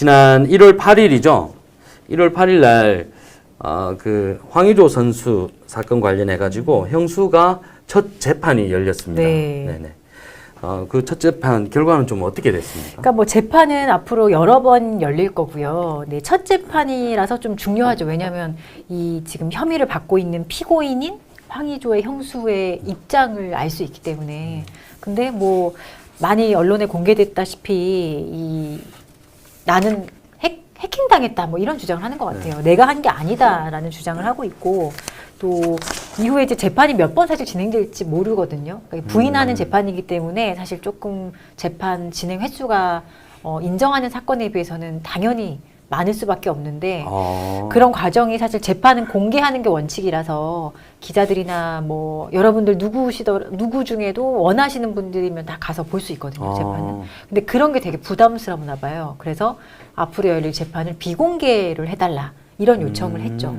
지난 1월 8일이죠. 1월 8일 날 그 황의조 선수 사건 관련해 가지고 형수가 첫 재판이 열렸습니다. 네. 네네. 그 첫 재판 결과는 좀 어떻게 됐습니까? 그러니까 뭐 재판은 앞으로 여러 번 열릴 거고요. 네, 첫 재판이라서 좀 중요하죠. 왜냐하면 이 지금 혐의를 받고 있는 피고인인 황의조의 형수의 입장을 알 수 있기 때문에. 근데 뭐 많이 언론에 공개됐다시피 나는 해킹당했다 뭐 이런 주장을 하는 것 같아요. 내가 한 게 아니다라는 주장을 하고 있고 또 이후에 이제 재판이 몇 번 사실 진행될지 모르거든요. 그러니까 부인하는 재판이기 때문에 사실 조금 재판 진행 횟수가 인정하는 사건에 비해서는 당연히 많을 수밖에 없는데 그런 과정이 사실 재판은 공개하는 게 원칙이라서 기자들이나 뭐 여러분들 누구 중에도 원하시는 분들이면 다 가서 볼 수 있거든요, 재판은. 근데 그런 게 되게 부담스러웠나 봐요. 그래서 앞으로 열릴 재판을 비공개를 해달라 이런 요청을 했죠.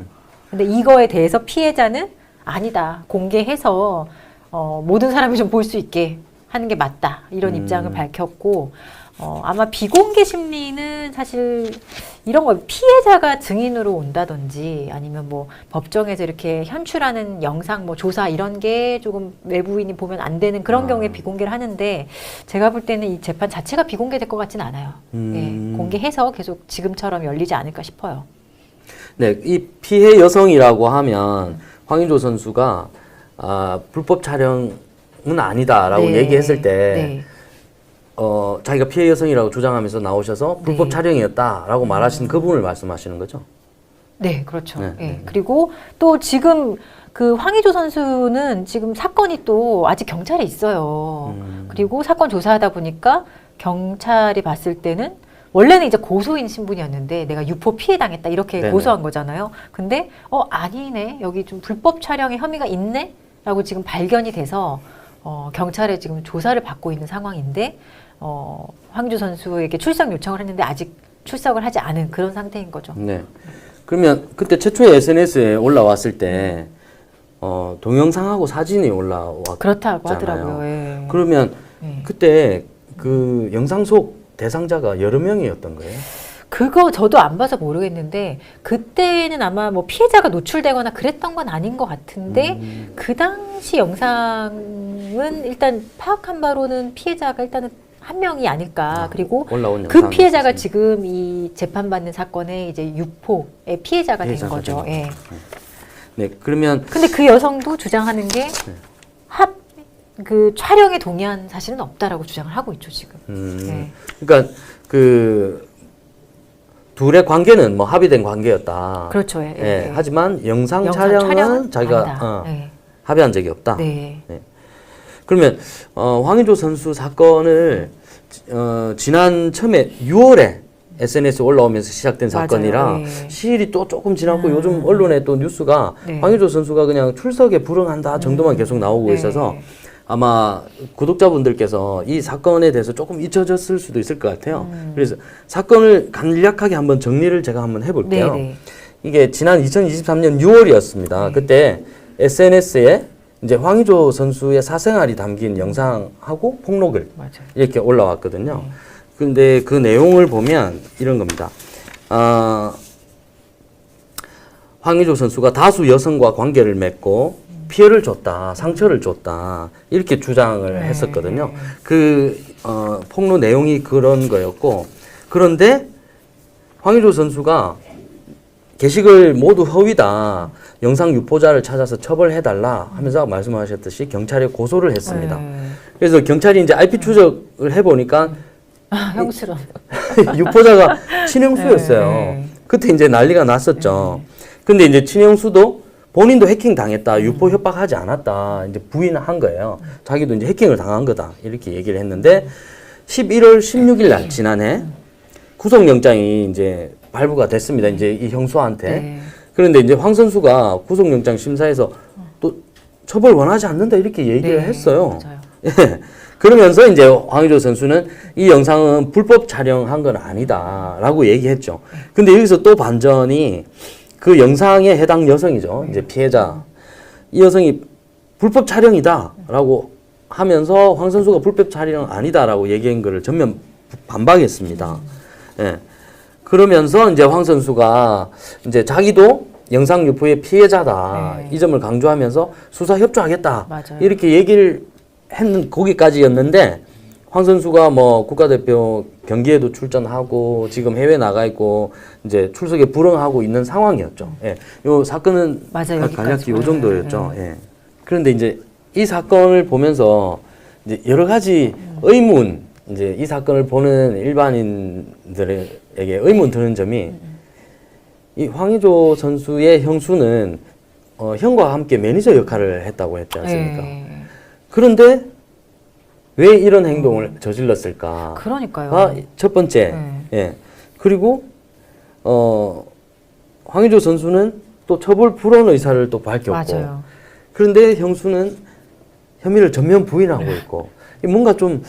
근데 이거에 대해서 피해자는 아니다, 공개해서 모든 사람이 좀 볼 수 있게 하는 게 맞다 이런 입장을 밝혔고 아마 비공개 심리는 사실 이런 거 피해자가 증인으로 온다든지 아니면 뭐 법정에서 이렇게 현출하는 영상 뭐 조사 이런 게 조금 외부인이 보면 안 되는 그런 경우에 비공개를 하는데 제가 볼 때는 이 재판 자체가 비공개될 것 같지는 않아요. 예, 공개해서 계속 지금처럼 열리지 않을까 싶어요. 네, 이 피해 여성이라고 하면 황의조 선수가 불법 촬영은 아니다라고 네, 얘기했을 때 네. 자기가 피해 여성이라고 주장하면서 나오셔서 불법 네. 촬영이었다라고 말하신 그분을 말씀하시는 거죠? 네, 그렇죠. 네, 예. 네. 그리고 또 지금 그 황의조 선수는 지금 사건이 또 아직 경찰에 있어요. 그리고 사건 조사하다 보니까 경찰이 봤을 때는 원래는 이제 고소인 신분이었는데 내가 유포 피해 당했다 이렇게 네네. 고소한 거잖아요. 근데 아니네, 여기 좀 불법 촬영의 혐의가 있네 라고 지금 발견이 돼서 경찰에 지금 조사를 받고 있는 상황인데 황의조 선수에게 출석 요청을 했는데 아직 출석을 하지 않은 그런 상태인 거죠. 네. 그러면 그때 최초에 SNS에 올라왔을 때 동영상하고 사진이 올라왔잖아요. 그렇다고 하더라고요. 예. 그러면 예. 그때 그 영상 속 대상자가 여러 명이었던 거예요? 그거 저도 안 봐서 모르겠는데 그때는 아마 뭐 피해자가 노출되거나 그랬던 건 아닌 것 같은데 그 당시 영상은 일단 파악한 바로는 피해자가 일단은 한 명이 아닐까. 그리고 올라온 그 영상이 피해자가 있었습니다. 지금 이 재판받는 사건의 이제 유포의 피해자가 된 피해자가 거죠. 된 예. 네, 그러면 근데 그 여성도 주장하는 게 그 촬영에 동의한 사실은 없다라고 주장을 하고 있죠, 지금. 네. 그러니까 그 둘의 관계는 뭐 합의된 관계였다. 그렇죠. 예, 예. 하지만 영상 촬영은 촬영은 자기가 아니다. 예. 합의한 적이 없다. 네. 그러면 황의조 선수 사건을 지난 처음에 6월에 SNS에 올라오면서 시작된 맞아요. 사건이라 예. 시일이 또 조금 지났고 요즘 언론에 또 뉴스가 네. 황의조 선수가 그냥 출석에 불응한다 정도만 계속 나오고 네. 있어서 아마 구독자분들께서 이 사건에 대해서 조금 잊혀졌을 수도 있을 것 같아요. 그래서 사건을 간략하게 한번 정리를 제가 한번 해볼게요. 네. 이게 지난 2023년 6월이었습니다. 그때 SNS에 이제 황의조 선수의 사생활이 담긴 영상하고 폭로글 맞아요. 이렇게 올라왔거든요. 근데 그 내용을 보면 이런 겁니다. 황의조 선수가 다수 여성과 관계를 맺고 피해를 줬다, 상처를 줬다 이렇게 주장을 했었거든요. 그 폭로 내용이 그런 거였고 그런데 황의조 선수가 게시글 모두 허위다. 영상 유포자를 찾아서 처벌해달라 하면서 말씀하셨듯이 경찰에 고소를 했습니다. 그래서 경찰이 이제 IP 추적을 해보니까 형수랑. 유포자가 친형수였어요. 그때 이제 난리가 났었죠. 근데 이제 친형수도 본인도 해킹 당했다, 유포 협박하지 않았다, 이제 부인한 거예요. 자기도 이제 해킹을 당한 거다, 이렇게 얘기를 했는데 11월 16일 날 지난해 구속영장이 이제 발부가 됐습니다. 이제 이 형수한테. 네. 그런데 이제 황 선수가 구속영장 심사에서 또 처벌 원하지 않는다 이렇게 얘기를 네, 했어요. 맞아요. 예. 그러면서 이제 황의조 선수는 이 영상은 불법 촬영한 건 아니다라고 얘기했죠. 근데 여기서 또 반전이 그 영상에 해당 여성이죠. 이제 피해자. 이 여성이 불법 촬영이다라고 하면서 황 선수가 불법 촬영 아니다라고 얘기한 거를 전면 반박했습니다. 예. 그러면서 이제 황 선수가 이제 자기도 영상 유포의 피해자다. 네. 이 점을 강조하면서 수사 협조하겠다. 맞아요. 이렇게 얘기를 했는 거기까지였는데 황 선수가 뭐 국가대표 경기에도 출전하고 지금 해외 나가 있고 이제 출석에 불응하고 있는 상황이었죠. 예. 요 사건은 맞아요. 간략히 요 여기까지. 정도였죠. 예. 그런데 이제 이 사건을 보면서 이제 여러 가지 의문, 이제 이 사건을 보는 일반인들에게 의문 드는 점이 이 황의조 선수의 형수는 형과 함께 매니저 역할을 했다고 했지 않습니까? 네. 그런데 왜 이런 행동을 저질렀을까? 그러니까요. 첫 번째. 예. 그리고 황의조 선수는 또 처벌 불원 의사를 또 밝혔고. 맞아요. 그런데 형수는 혐의를 전면 부인하고 있고. 뭔가 좀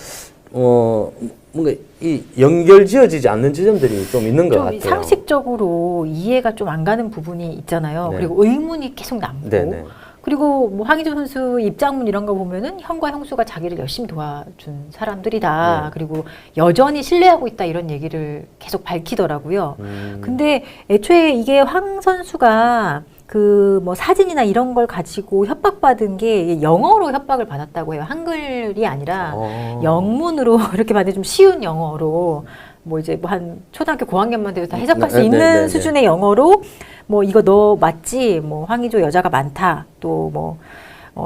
뭔가 이 연결지어지지 않는 지점들이 좀 있는 것 좀 같아요. 상식적으로 이해가 좀 안 가는 부분이 있잖아요. 네. 그리고 의문이 계속 남고. 네네. 그리고 뭐 황의조 선수 입장문 이런 거 보면은 형과 형수가 자기를 열심히 도와준 사람들이다. 네. 그리고 여전히 신뢰하고 있다 이런 얘기를 계속 밝히더라고요. 근데 애초에 이게 황 선수가 그 뭐 사진이나 이런 걸 가지고 협박받은 게 영어로 협박을 받았다고 해요. 한글이 아니라 영문으로 이렇게 받은 좀 쉬운 영어로 뭐 이제 뭐 한 초등학교 고학년만 돼도 다 해석할 수 네, 있는 네, 네, 수준의 영어로 뭐 이거 너 맞지? 뭐 황의조 여자가 많다. 또 뭐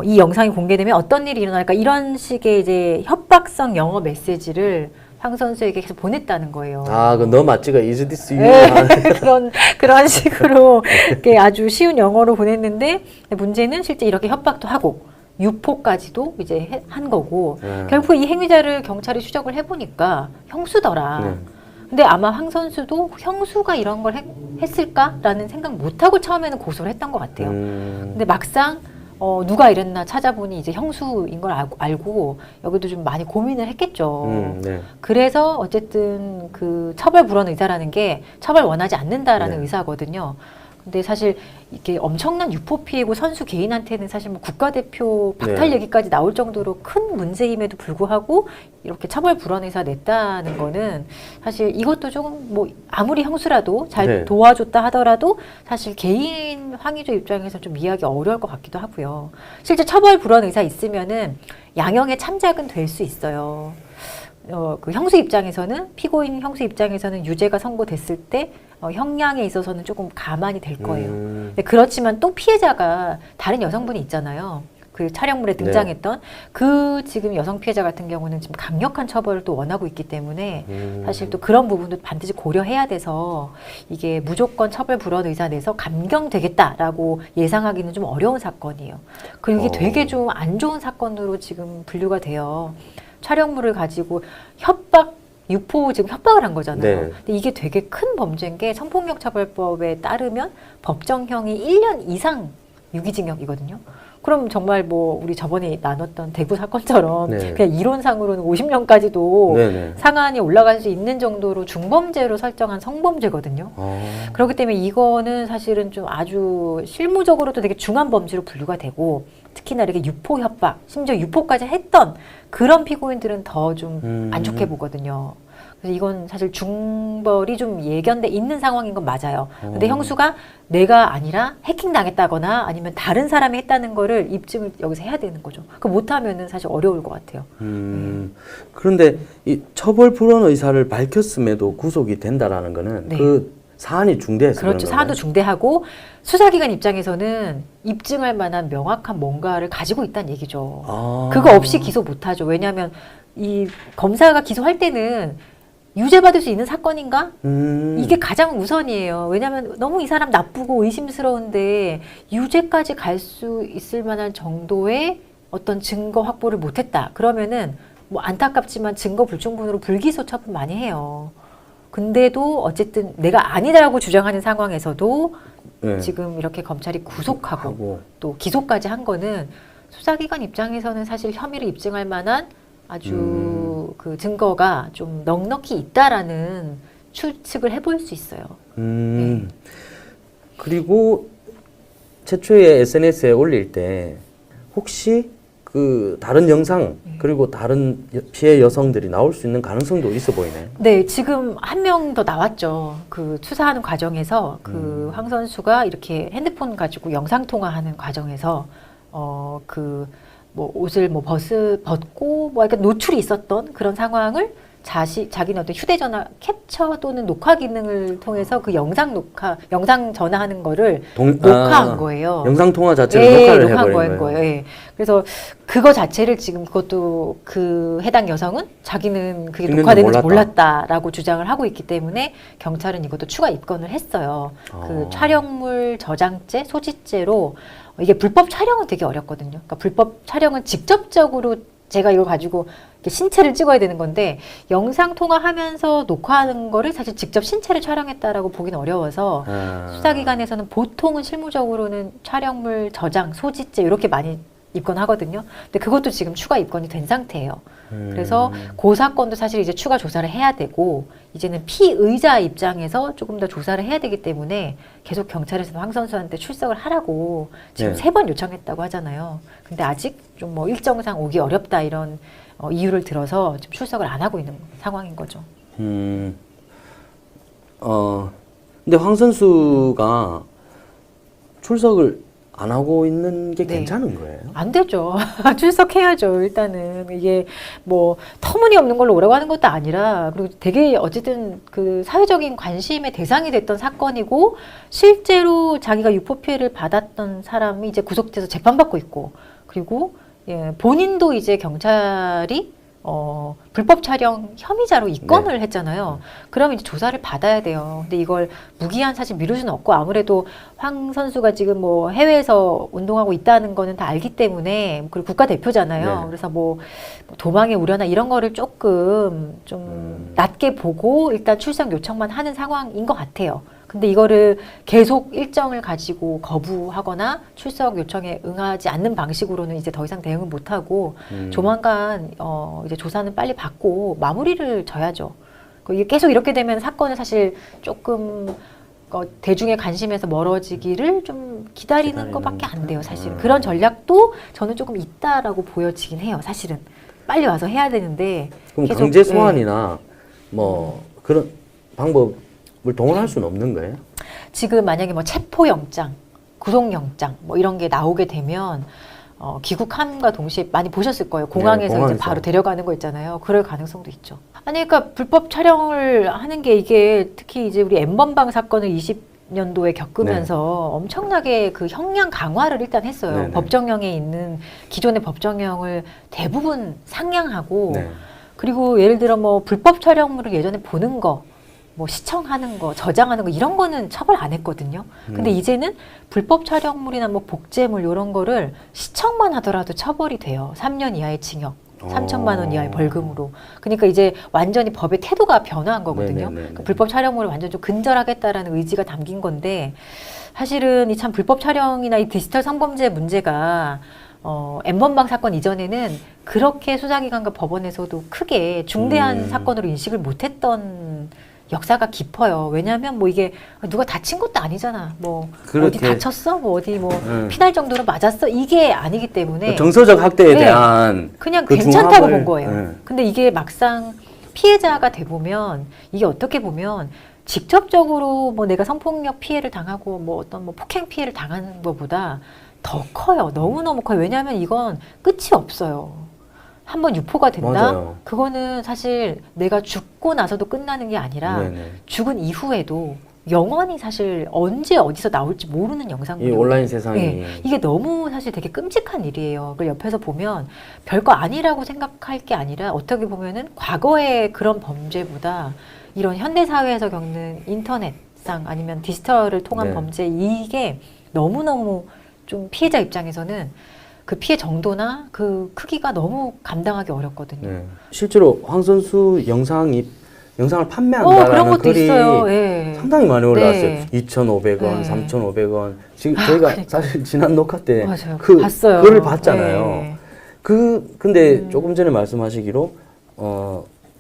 이 영상이 공개되면 어떤 일이 일어날까? 이런 식의 이제 협박성 영어 메시지를 황 선수에게 계속 보냈다는 거예요. 아, 그 너 맞지가 is this you? 네, 그런 식으로 이렇게 아주 쉬운 영어로 보냈는데 문제는 실제 이렇게 협박도 하고 유포까지도 이제 한 거고 결국 이 행위자를 경찰이 추적을 해보니까 형수더라. 네. 근데 아마 황 선수도 형수가 이런 걸 했을까라는 생각 못하고 처음에는 고소를 했던 것 같아요. 근데 막상 누가 이랬나 찾아보니 이제 형수인 걸 알고 여기도 좀 많이 고민을 했겠죠. 네. 그래서 어쨌든 그 처벌 불원 의사라는 게 처벌 원하지 않는다라는 네. 의사거든요. 근데 사실 이게 엄청난 유포 피해고 선수 개인한테는 사실 뭐 국가대표 박탈 네. 얘기까지 나올 정도로 큰 문제임에도 불구하고 이렇게 처벌 불원 의사 냈다는 거는 사실 이것도 조금 뭐 아무리 형수라도 잘 네. 도와줬다 하더라도 사실 개인 황의조 입장에서 좀 이해하기 어려울 것 같기도 하고요. 실제 처벌 불원 의사 있으면은 양형의 참작은 될 수 있어요. 그 형수 입장에서는 피고인 형수 입장에서는 유죄가 선고됐을 때 형량에 있어서는 조금 가만히 될 거예요. 근데 그렇지만 또 피해자가 다른 여성분이 있잖아요. 그 촬영물에 등장했던 그 지금 여성 피해자 같은 경우는 지금 강력한 처벌을 또 원하고 있기 때문에 사실 또 그런 부분도 반드시 고려해야 돼서 이게 무조건 처벌 불원 의사 내서 감경되겠다라고 예상하기는 좀 어려운 사건이에요. 그리고 이게 되게 좀 안 좋은 사건으로 지금 분류가 돼요. 촬영물을 가지고 유포 지금 협박을 한 거잖아요. 네. 근데 이게 되게 큰 범죄인 게 성폭력처벌법에 따르면 법정형이 1년 이상 유기징역이거든요. 그럼 정말 뭐 우리 저번에 나눴던 대구 사건처럼 네. 그냥 이론상으로는 50년까지도 네네. 상한이 올라갈 수 있는 정도로 중범죄로 설정한 성범죄거든요. 그렇기 때문에 이거는 사실은 좀 아주 실무적으로도 되게 중한 범죄로 분류가 되고 특히나 이렇게 유포 협박, 심지어 유포까지 했던 그런 피고인들은 더 좀 안 좋게 보거든요. 그래서 이건 사실 중벌이 좀 예견돼 있는 상황인 건 맞아요. 근데 형수가 내가 아니라 해킹 당했다거나 아니면 다른 사람이 했다는 거를 입증을 여기서 해야 되는 거죠. 그 못하면은 사실 어려울 것 같아요. 그런데 이 처벌 불원 의사를 밝혔음에도 구속이 된다라는 거는 네. 그 사안이 중대해서 그렇죠. 그런 사안도 건가요? 중대하고 수사기관 입장에서는 입증할 만한 명확한 뭔가를 가지고 있다는 얘기죠. 그거 없이 기소 못하죠. 왜냐하면 이 검사가 기소할 때는 유죄받을 수 있는 사건인가? 이게 가장 우선이에요. 왜냐하면 너무 이 사람 나쁘고 의심스러운데 유죄까지 갈 수 있을 만한 정도의 어떤 증거 확보를 못했다. 그러면은 뭐 안타깝지만 증거 불충분으로 불기소 처분 많이 해요. 근데도 어쨌든 내가 아니다라고 주장하는 상황에서도 네. 지금 이렇게 검찰이 구속하고 하고. 또 기소까지 한 거는 수사기관 입장에서는 사실 혐의를 입증할 만한 아주 그 증거가 좀 넉넉히 있다라는 추측을 해볼 수 있어요. 그리고 최초에 SNS에 올릴 때 혹시 그 다른 영상 그리고 다른 피해 여성들이 나올 수 있는 가능성도 있어 보이네. 네, 지금 한 명 더 나왔죠. 그 수사하는 과정에서 그 황 선수가 이렇게 핸드폰 가지고 영상 통화하는 과정에서 그 뭐 옷을 뭐 벗고 뭐 약간 노출이 있었던 그런 상황을 자기는 어떤 휴대전화 캡처 또는 녹화 기능을 통해서 그 영상 전화하는 거를 녹화한 거예요. 영상 통화 자체를 예, 녹화를 녹화한 해버린 거예요. 예. 그래서 그거 자체를 지금 그것도 그 해당 여성은 자기는 그게 있는지 녹화되는지 몰랐다. 몰랐다라고 주장을 하고 있기 때문에 경찰은 이것도 추가 입건을 했어요. 그 촬영물 저장죄, 소지죄로 이게 불법 촬영은 되게 어렵거든요. 그러니까 불법 촬영은 직접적으로 제가 이걸 가지고 이렇게 신체를 찍어야 되는 건데 영상 통화하면서 녹화하는 거를 사실 직접 신체를 촬영했다라고 보기는 어려워서 수사기관에서는 보통은 실무적으로는 촬영물 저장, 소지죄 이렇게 많이 입건하거든요. 근데 그것도 지금 추가 입건이 된 상태예요. 그래서 그 사건도 사실 이제 추가 조사를 해야 되고 이제는 피의자 입장에서 조금 더 조사를 해야 되기 때문에 계속 경찰에서는 황 선수한테 출석을 하라고 지금 네. 3번 요청했다고 하잖아요. 근데 아직 좀 뭐 일정상 오기 어렵다 이런 이유를 들어서 좀 출석을 안 하고 있는 상황인 거죠. 근데 황 선수가 출석을 안 하고 있는 게 네. 괜찮은 거예요? 안 되죠. 출석해야죠. 일단은 이게 뭐 터무니없는 걸로 오라고 하는 것도 아니라 그리고 되게 어쨌든 그 사회적인 관심의 대상이 됐던 사건이고 실제로 자기가 유포 피해를 받았던 사람이 이제 구속돼서 재판받고 있고 그리고 예, 본인도 이제 경찰이 불법 촬영 혐의자로 입건을 했잖아요. 그러면 이제 조사를 받아야 돼요. 근데 이걸 무기한 사실 미룰 수는 없고 아무래도 황 선수가 지금 뭐 해외에서 운동하고 있다는 거는 다 알기 때문에 그리고 국가대표잖아요. 네. 그래서 뭐 도망의 우려나 이런 거를 조금 좀 낮게 보고 일단 출석 요청만 하는 상황인 것 같아요. 근데 이거를 계속 일정을 가지고 거부하거나 출석 요청에 응하지 않는 방식으로는 이제 더 이상 대응을 못하고 조만간 이제 조사는 빨리 받고 마무리를 져야죠. 이게 계속 이렇게 되면 사건은 사실 조금 대중의 관심에서 멀어지기를 좀 기다리는 것밖에 안 돼요. 사실은 그런 전략도 저는 조금 있다라고 보여지긴 해요. 사실은 빨리 와서 해야 되는데 그럼 계속, 강제 소환이나 뭐 그런 방법을 동원할 수는 없는 거예요? 지금 만약에 뭐 체포영장, 구속영장 뭐 이런 게 나오게 되면 귀국함과 동시에 많이 보셨을 거예요. 공항에서 공항에서. 이제 바로 데려가는 거 있잖아요. 그럴 가능성도 있죠. 아니 그러니까 불법 촬영을 하는 게 이게 특히 이제 우리 N번방 사건을 20년도에 겪으면서 엄청나게 그 형량 강화를 일단 했어요. 네네. 법정형에 있는 기존의 법정형을 대부분 상향하고 네. 그리고 예를 들어 뭐 불법 촬영물을 예전에 보는 거 뭐 시청하는 거, 저장하는 거 이런 거는 처벌 안 했거든요. 근데 이제는 불법 촬영물이나 뭐 복제물 이런 거를 시청만 하더라도 처벌이 돼요. 3년 이하의 징역, 3천만 원 이하의 벌금으로. 그러니까 이제 완전히 법의 태도가 변화한 거거든요. 그러니까 불법 촬영물을 완전 좀 근절하겠다라는 의지가 담긴 건데 사실은 이 참 불법 촬영이나 이 디지털 성범죄 문제가 N번방 사건 이전에는 그렇게 수사기관과 법원에서도 크게 중대한 사건으로 인식을 못했던 역사가 깊어요. 왜냐하면 뭐 이게 누가 다친 것도 아니잖아. 뭐 어디 다쳤어? 뭐 어디 뭐 피날 정도로 맞았어? 이게 아니기 때문에 정서적 학대에 대한 그냥 그 괜찮다고 중함을- 본 거예요. 근데 이게 막상 피해자가 돼 보면 이게 어떻게 보면 직접적으로 뭐 내가 성폭력 피해를 당하고 뭐 어떤 뭐 폭행 피해를 당하는 것보다 더 커요. 너무너무 커요. 왜냐하면 이건 끝이 없어요. 한번 유포가 된다? 맞아요. 그거는 사실 내가 죽고 나서도 끝나는 게 아니라 네네. 죽은 이후에도 영원히 사실 언제 어디서 나올지 모르는 이 영상물이에요. 온라인 세상이 네, 이게 너무 사실 되게 끔찍한 일이에요. 그걸 옆에서 보면 별거 아니라고 생각할 게 아니라 어떻게 보면은 과거의 그런 범죄보다 이런 현대 사회에서 겪는 인터넷상 아니면 디지털을 통한 네. 범죄 이게 너무너무 좀 피해자 입장에서는 그 피해 정도나 그 크기가 너무 감당하기 어렵거든요. 네. 실제로 황 선수 영상을 그런 판매한다라는 것도 글이 있어요. 예. 상당히 많이 올라왔어요. 네. 2,500원, 네. 3,500원. 지금 저희가 그러니까. 사실 지난 녹화 때 맞아요. 그 봤어요. 글을 봤잖아요. 네. 근데 조금 전에 말씀하시기로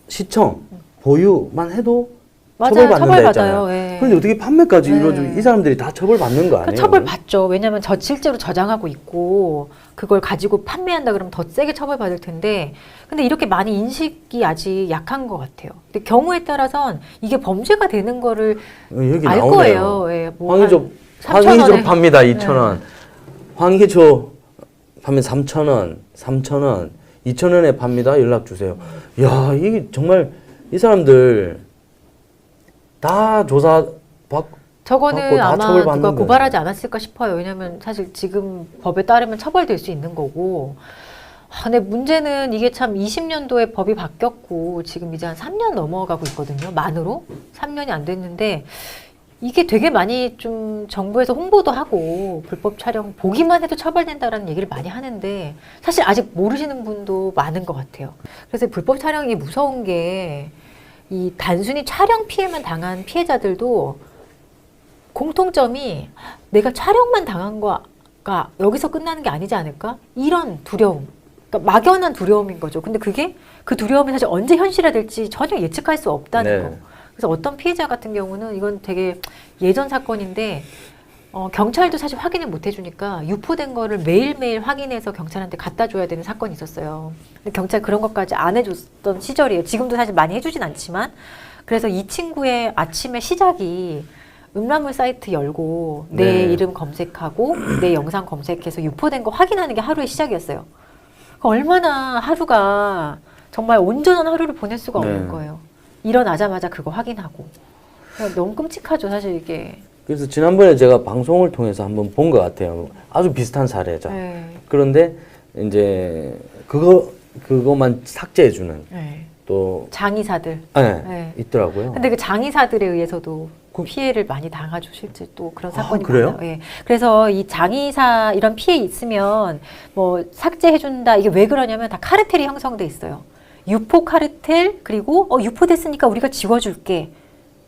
시청 보유만 해도 맞아요. 처벌받는다 했잖아요. 처벌받아요. 예. 그런데 어떻게 판매까지 네. 이루어지고 이 사람들이 다 처벌받는 거 그 아니에요? 처벌 받죠. 왜냐하면 실제로 저장하고 있고 그걸 가지고 판매한다 그러면 더 세게 처벌받을 텐데, 근데 이렇게 많이 인식이 아직 약한 것 같아요. 근데 경우에 따라선 이게 범죄가 되는 거를 여기 알 나오네요. 거예요. 예, 뭐 황희조 한 3,000 원에. 팝니다. 2,000원. 황희조 파면 3,000원, 3,000원, 2,000원에 팝니다. 연락 주세요. 야, 이게 정말 이 사람들 다 조사 받고 저거는 다 아마 처벌받는 누가 거예요. 고발하지 않았을까 싶어요. 왜냐하면 사실 지금 법에 따르면 처벌될 수 있는 거고. 근데 문제는 이게 참 20년도에 법이 바뀌었고 지금 이제 한 3년 넘어가고 있거든요. 만으로 3년이 안 됐는데 이게 되게 많이 좀 정부에서 홍보도 하고 불법 촬영 보기만 해도 처벌된다라는 얘기를 많이 하는데 사실 아직 모르시는 분도 많은 것 같아요. 그래서 불법 촬영이 무서운 게 이 단순히 촬영 피해만 당한 피해자들도 공통점이 내가 촬영만 당한 거가 여기서 끝나는 게 아니지 않을까? 이런 두려움. 그러니까 막연한 두려움인 거죠. 근데 그게 그 두려움이 사실 언제 현실화될지 전혀 예측할 수 없다는 네. 거. 그래서 어떤 피해자 같은 경우는 이건 되게 예전 사건인데 경찰도 사실 확인을 못 해주니까 유포된 거를 매일매일 확인해서 경찰한테 갖다 줘야 되는 사건이 있었어요. 근데 경찰 그런 것까지 안 해줬던 시절이에요. 지금도 사실 많이 해주진 않지만. 그래서 이 친구의 아침에 시작이 음란물 사이트 열고 내 네. 이름 검색하고 내 영상 검색해서 유포된 거 확인하는 게 하루의 시작이었어요. 그러니까 얼마나 하루가 정말 온전한 하루를 보낼 수가 없는 네. 거예요. 일어나자마자 그거 확인하고. 그러니까 너무 끔찍하죠, 사실 이게. 그래서 지난번에 제가 방송을 통해서 한번 본 것 같아요. 아주 비슷한 사례죠. 네. 그런데 이제 그거만 삭제해주는 네. 또 장의사들. 네, 네. 있더라고요. 근데 그 장의사들에 의해서도 피해를 많이 당하죠, 실제 또 그런 사건이 그래요? 많아요. 예. 그래서 이 장의사 이런 피해 있으면 뭐 삭제해준다. 이게 왜 그러냐면 다 카르텔이 형성돼 있어요. 유포 카르텔, 그리고 유포됐으니까 우리가 지워줄게.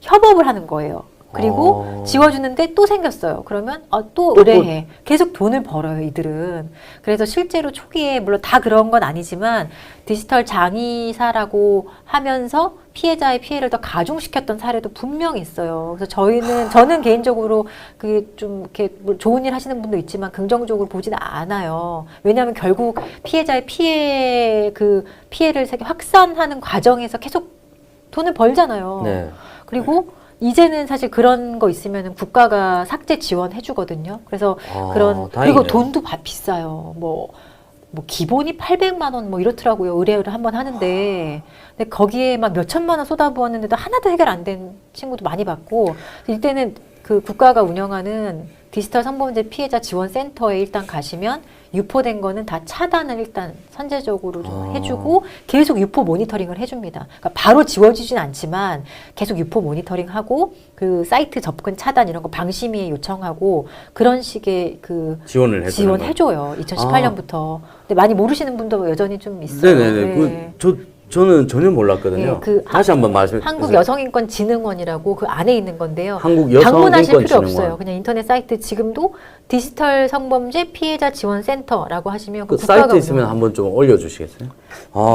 협업을 하는 거예요. 그리고 지워주는데 또 생겼어요. 그러면 또 의뢰해. 계속 돈을 벌어요, 이들은. 그래서 실제로 초기에 물론 다 그런 건 아니지만 디지털 장의사라고 하면서 피해자의 피해를 더 가중시켰던 사례도 분명히 있어요. 그래서 저는 개인적으로 그게 좀 이렇게 뭐 좋은 일 하시는 분도 있지만 긍정적으로 보지는 않아요. 왜냐하면 결국 피해자의 피해를 확산하는 과정에서 계속 돈을 벌잖아요. 네. 그리고 이제는 사실 그런 거 있으면 국가가 삭제 지원해 주거든요. 그래서 그리고 다행이네요. 돈도 비싸요. 뭐 기본이 800만 원 뭐 이렇더라고요. 의뢰를 한번 하는데. 근데 거기에 막 몇천만 원 쏟아부었는데도 하나도 해결 안 된 친구도 많이 봤고, 이때는 그 국가가 운영하는 디지털 성범죄 피해자 지원 센터에 일단 가시면 유포된 거는 다 차단을 일단 선제적으로 좀 해주고 계속 유포 모니터링을 해줍니다. 그러니까 바로 지워지진 않지만 계속 유포 모니터링하고 그 사이트 접근 차단 이런 거 방심위에 요청하고 그런 식의 그 지원해줘요. 2018년부터. 근데 많이 모르시는 분도 여전히 좀 있어요. 네네네. 네. 저는 전혀 몰랐거든요. 네, 다시 한번 말씀해 주세요. 한국여성인권진흥원이라고 그 안에 있는 건데요. 한국여성인권진흥원. 방문하실 필요 없어요. 그냥 인터넷 사이트 지금도 디지털 성범죄 피해자 지원 센터라고 하시면 그 국가가 사이트 있으면 한번 좀 올려주시겠어요?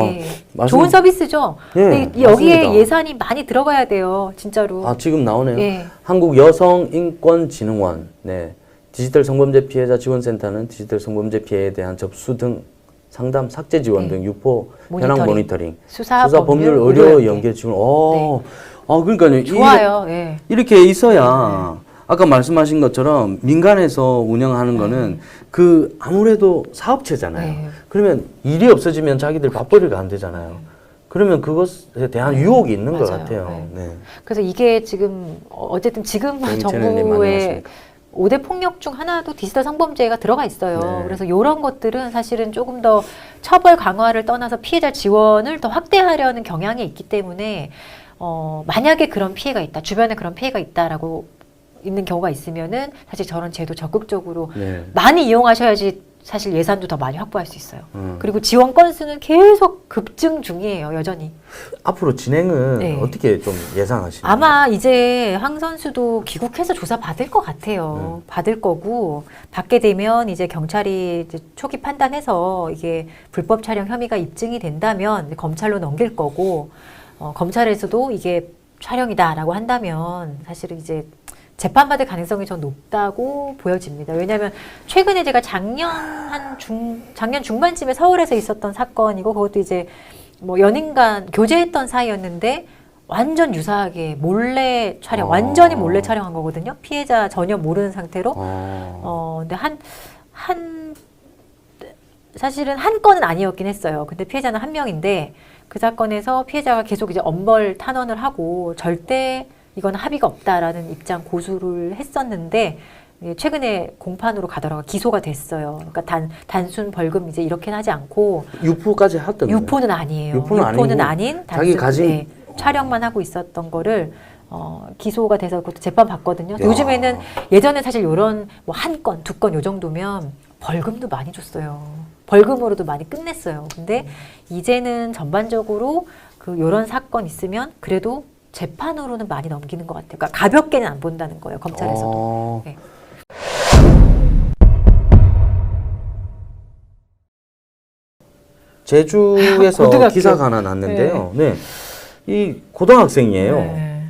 네. 좋은 서비스죠. 네, 근데 여기에 맞습니다. 예산이 많이 들어가야 돼요. 진짜로. 지금 나오네요. 네. 한국여성인권진흥원. 네. 디지털 성범죄 피해자 지원센터는 디지털 성범죄 피해에 대한 접수 등 상담, 삭제 지원 등 유포 현황 모니터링, 수사 법률, 의료 연계 지원. 그러니까요. 좋아요. 네. 이렇게 있어야 아까 말씀하신 것처럼 민간에서 운영하는 거는 그 아무래도 사업체잖아요. 네. 그러면 일이 없어지면 자기들 밥벌이가 안 되잖아요. 그러면 그것에 대한 유혹이 있는 것 맞아요. 같아요. 네. 그래서 이게 지금 어쨌든 지금 정부의 5대 폭력 중 하나도 디지털 성범죄가 들어가 있어요. 네. 그래서 이런 것들은 사실은 조금 더 처벌 강화를 떠나서 피해자 지원을 더 확대하려는 경향이 있기 때문에 만약에 그런 피해가 있다, 주변에 그런 피해가 있다라고 있는 경우가 있으면은 사실 저런 제도 적극적으로 많이 이용하셔야지 사실 예산도 더 많이 확보할 수 있어요. 그리고 지원 건수는 계속 급증 중이에요, 여전히. 앞으로 진행은 어떻게 좀 예상하시나요? 아마 이제 황 선수도 귀국해서 조사 받을 것 같아요. 받을 거고, 받게 되면 이제 경찰이 이제 초기 판단해서 이게 불법 촬영 혐의가 입증이 된다면 검찰로 넘길 거고, 검찰에서도 이게 촬영이다라고 한다면 사실은 이제 재판받을 가능성이 좀 높다고 보여집니다. 왜냐하면 최근에 제가 작년 중반쯤에 서울에서 있었던 사건이고 그것도 이제 뭐 연인 간 교제했던 사이였는데 완전 유사하게 몰래 촬영, 완전히 몰래 촬영한 거거든요. 피해자 전혀 모르는 상태로. 근데 사실은 한 건은 아니었긴 했어요. 근데 피해자는 한 명인데 그 사건에서 피해자가 계속 이제 엄벌 탄원을 하고 절대 이건 합의가 없다라는 입장 고수를 했었는데 최근에 공판으로 가더라고요. 기소가 됐어요. 그러니까 단순 벌금 이제 이렇게는 하지 않고 유포까지 했던 유포는 아니에요. 유포는 아닌 자기 가진 촬영만 하고 있었던 거를 기소가 돼서 그것도 재판 받거든요. 요즘에는 예전에 사실 이런 뭐 한 건, 두 건 요 정도면 벌금도 많이 줬어요. 벌금으로도 많이 끝냈어요. 근데 이제는 전반적으로 그 요런 사건 있으면 그래도 재판으로는 많이 넘기는 것 같아요. 그러니까 가볍게는 안 본다는 거예요. 검찰에서도. 네. 제주에서 고등학교. 기사가 하나 났는데요. 네. 이 고등학생이에요. 네.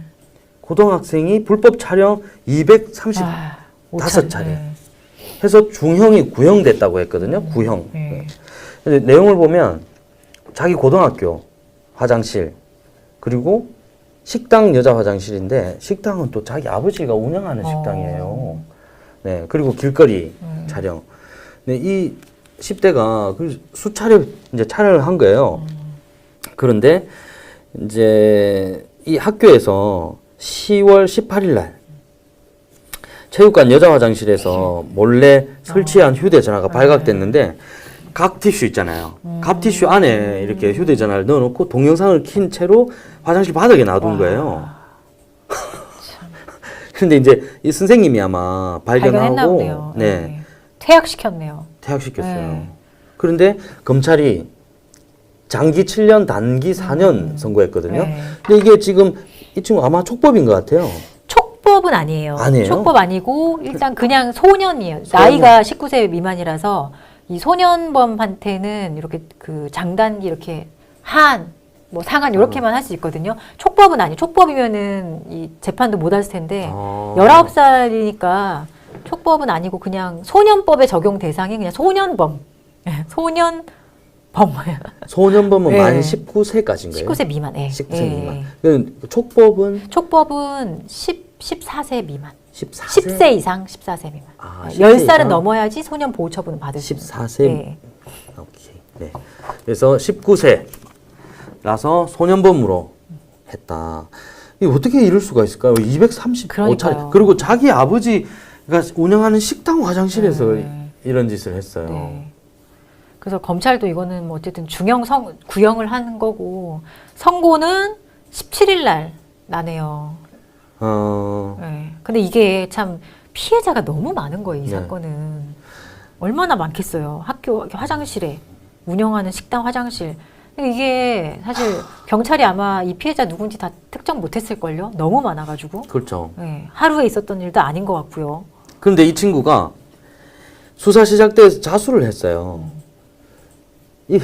고등학생이 불법 촬영 235차례 네. 해서 중형이 구형됐다고 했거든요. 구형. 네. 근데 내용을 보면 자기 고등학교 화장실 그리고 식당 여자 화장실인데 식당은 또 자기 아버지가 운영하는 식당이에요. 네. 그리고 길거리 촬영. 네, 이 10대가 그 수차례 이제 촬영을 한 거예요. 그런데 이제 이 학교에서 10월 18일 날 체육관 여자 화장실에서 몰래 설치한 휴대전화가 발각됐는데 각 티슈 있잖아요. 각 티슈 안에 이렇게 휴대전화를 넣어놓고 동영상을 킨 채로 화장실 바닥에 놔둔 거예요. 근데 이제 이 선생님이 아마 발견했나 발견하고 보네요. 네. 퇴학시켰네요. 퇴학시켰어요. 네. 그런데 검찰이 장기 7년, 단기 4년 선고했거든요. 네. 근데 이게 지금 이 친구 아마 촉법인 것 같아요. 촉법은 아니에요. 아니에요? 촉법 아니고 일단 그냥 소년이에요. 나이가 19세 미만이라서 이 소년범한테는 이렇게 그 장단기 이렇게 뭐 상한 이렇게만 할 수 있거든요. 촉법은 아니. 촉법이면은 이 재판도 못 했을 텐데 19살이니까 촉법은 아니고 그냥 소년법의 적용 대상이 그냥 소년범. 소년범은 네. 만 19세까지인가요? 19세 미만. 예. 19세 예. 미만. 그 촉법은 14세 미만. 14세? 10세 이상 14세 미만. 아, 10살은 10세 넘어야지 소년 보호 처분을 받을 수 있는. 14세. 네. 오케이. 네. 그래서 19세라서 소년범으로 했다. 이 어떻게 이럴 수가 있을까요? 235차례. 그러니까요. 그리고 자기 아버지가 운영하는 식당 화장실에서 네. 이런 짓을 했어요. 네. 그래서 검찰도 이거는 뭐 어쨌든 구형을 하는 거고 선고는 17일 날 나네요. 네. 근데 이게 참 피해자가 너무 많은 거예요. 이 네. 사건은 얼마나 많겠어요. 학교 화장실에 운영하는 식당 화장실. 이게 사실 경찰이 아마 이 피해자 누군지 다 특정 못했을걸요. 너무 많아가지고. 그렇죠. 네. 하루에 있었던 일도 아닌 것 같고요. 그런데 이 친구가 수사 시작돼서 자수를 했어요. 이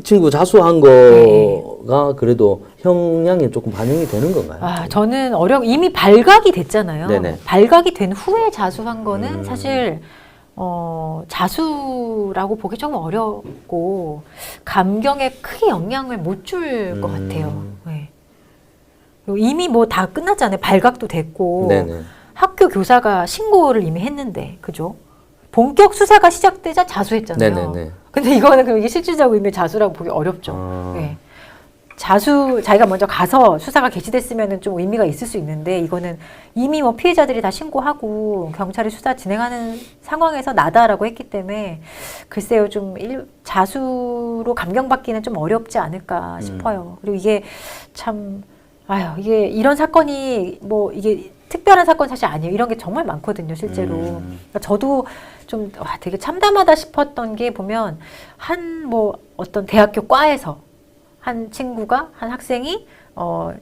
친구 자수한 거가 그래도 형량에 조금 반영이 되는 건가요? 저는 이미 발각이 됐잖아요. 네네. 발각이 된 후에 자수한 거는 사실 자수라고 보기 좀 어렵고 감경에 크게 영향을 못 줄 것 같아요. 네. 이미 뭐 다 끝났잖아요. 발각도 됐고 네네. 학교 교사가 신고를 이미 했는데 그죠? 본격 수사가 시작되자 자수했잖아요. 네네네. 근데 이거는 그럼 이게 실질적 의미의 자수라고 보기 어렵죠. 네. 자기가 먼저 가서 수사가 개시됐으면 좀 의미가 있을 수 있는데 이거는 이미 뭐 피해자들이 다 신고하고 경찰이 수사 진행하는 상황에서 나다라고 했기 때문에 글쎄요 좀 자수로 감경받기는 좀 어렵지 않을까 싶어요. 그리고 이게 참 이게 이런 사건이 뭐 이게 특별한 사건 사실 아니에요. 이런 게 정말 많거든요, 실제로. 그러니까 저도 좀 되게 참담하다 싶었던 게 보면 뭐 어떤 대학교 과에서 한 친구가 한 학생이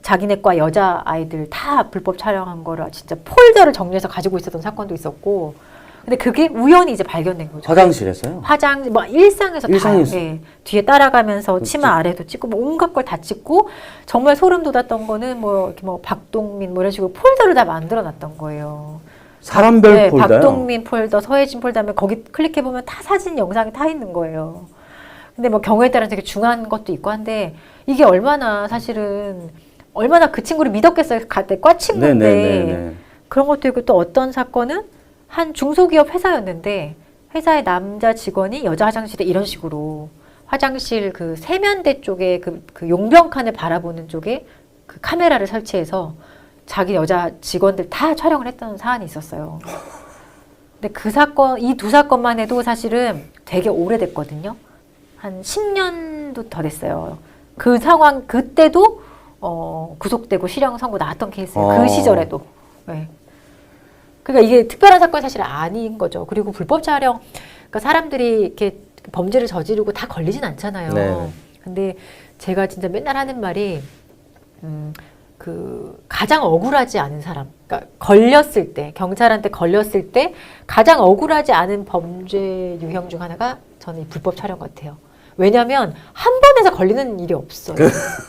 자기네 과 여자 아이들 다 불법 촬영한 거를 진짜 폴더를 정리해서 가지고 있었던 사건도 있었고 근데 그게 우연히 이제 발견된 거죠. 화장실에서요? 뭐 일상에서 일상에서. 다 예. 뒤에 따라가면서 치마 아래도 찍고 뭐 온갖 걸 다 찍고 정말 소름 돋았던 거는 뭐 이렇게 뭐 박동민 뭐 이런 식으로 폴더를 다 만들어 놨던 거예요. 사람별 네, 폴더요? 박동민 폴더, 서혜진 폴더 하면 거기 클릭해 보면 다 사진 영상이 다 있는 거예요. 근데 뭐 경우에 따라 되게 중요한 것도 있고 한데 이게 얼마나 사실은 얼마나 그 친구를 믿었겠어요. 갓대 과 친구인데 네네네네. 그런 것도 있고 또 어떤 사건은 한 중소기업 회사였는데 회사의 남자 직원이 여자 화장실에 이런 식으로 화장실 그 세면대 쪽에 그 용병칸을 바라보는 쪽에 그 카메라를 설치해서 자기 여자 직원들 다 촬영을 했던 사안이 있었어요. 근데 그 사건, 이 두 사건만 해도 사실은 되게 오래됐거든요. 한 10년도 더 됐어요. 그 상황, 그때도 구속되고 실형 선고 나왔던 케이스예요. 그 시절에도. 네. 그러니까 이게 특별한 사건이 사실 아닌 거죠. 그리고 불법 촬영, 그러니까 사람들이 이렇게 범죄를 저지르고 다 걸리진 않잖아요. 네. 근데 제가 진짜 맨날 하는 말이, 그 가장 억울하지 않은 사람, 그러니까 걸렸을 때, 경찰한테 걸렸을 때 가장 억울하지 않은 범죄 유형 중 하나가 저는 이 불법 촬영 같아요. 왜냐하면 한 번에서 걸리는 일이 없어요.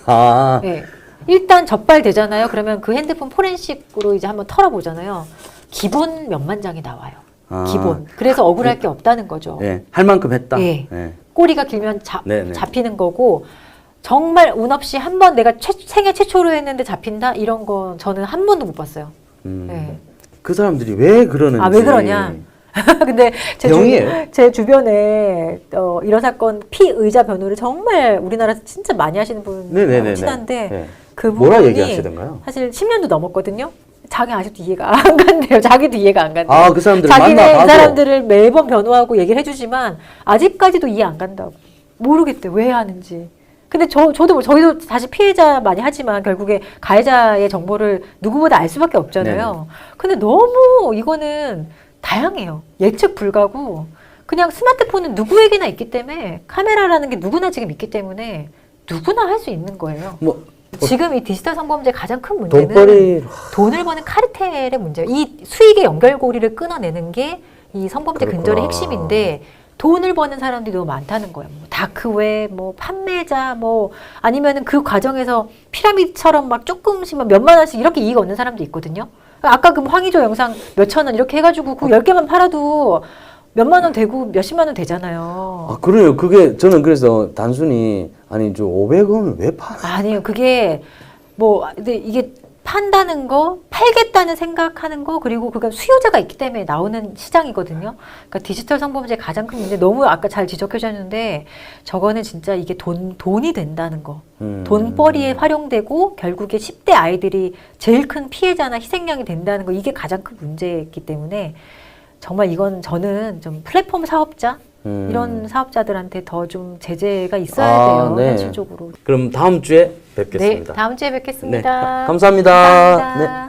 아, 네. 일단 적발되잖아요. 그러면 그 핸드폰 포렌식으로 이제 한번 털어보잖아요. 기본 몇만 장이 나와요. 아. 기본. 그래서 억울할 게 없다는 거죠. 예, 할 만큼 했다. 예. 예. 꼬리가 길면 네네. 잡히는 거고 정말 운 없이 한 번 내가 생애 최초로 했는데 잡힌다? 이런 건 저는 한 번도 못 봤어요. 예. 그 사람들이 왜 그러는지. 아, 왜 그러냐? 근데 병이에요. 제 주변에 이런 사건 피의자 변호를 정말 우리나라에서 진짜 많이 하시는 분 네네네네. 친한데 네. 그분이 뭐라 얘기하시던가요? 사실 10년도 넘었거든요. 자기 아직도 이해가 안 간대요. 자기도 이해가 안 간대요. 아, 그 사람들을 자기는 만나봐서. 이 사람들을 매번 변호하고 얘기를 해주지만 아직까지도 이해 안 간다고. 모르겠대. 왜 하는지. 근데 저희도 사실 피해자 많이 하지만 결국에 가해자의 정보를 누구보다 알 수밖에 없잖아요. 네네. 근데 너무 이거는 다양해요. 예측 불가고 그냥 스마트폰은 누구에게나 있기 때문에 카메라라는 게 누구나 지금 있기 때문에 누구나 할 수 있는 거예요. 뭐 지금 이 디지털 성범죄의 가장 큰 문제는 돈벌이 돈을 버는 카르텔의 문제예요. 이 수익의 연결고리를 끊어내는 게 이 성범죄 그렇구나. 근절의 핵심인데 돈을 버는 사람들이 너무 많다는 거예요. 뭐 다크웹, 뭐 판매자, 뭐 아니면은 그 과정에서 피라미드처럼 막 조금씩만 몇만 원씩 이렇게 이익 얻는 사람도 있거든요. 아까 그 황의조 영상 몇천 원 이렇게 해가지고 그 10개만 팔아도 몇만 원 되고 몇십만 원 되잖아요. 아, 그래요. 그게 저는 그래서 단순히 아니 저 500원을 왜 팔아? 아니요. 그게 뭐 근데 이게 판다는 거, 팔겠다는 생각하는 거, 그리고 그건 수요자가 있기 때문에 나오는 시장이거든요. 그러니까 디지털 성범죄의 가장 큰 문제 너무 아까 잘 지적해 주셨는데 저거는 진짜 이게 돈이 된다는 거. 돈벌이에 활용되고 결국에 10대 아이들이 제일 큰 피해자나 희생양이 된다는 거. 이게 가장 큰 문제이기 때문에 정말 이건 저는 좀 플랫폼 사업자 이런 사업자들한테 더 좀 제재가 있어야 돼요. 네. 현실적으로. 그럼 다음 주에 뵙겠습니다. 네, 다음 주에 뵙겠습니다. 네, 감사합니다. 감사합니다. 네.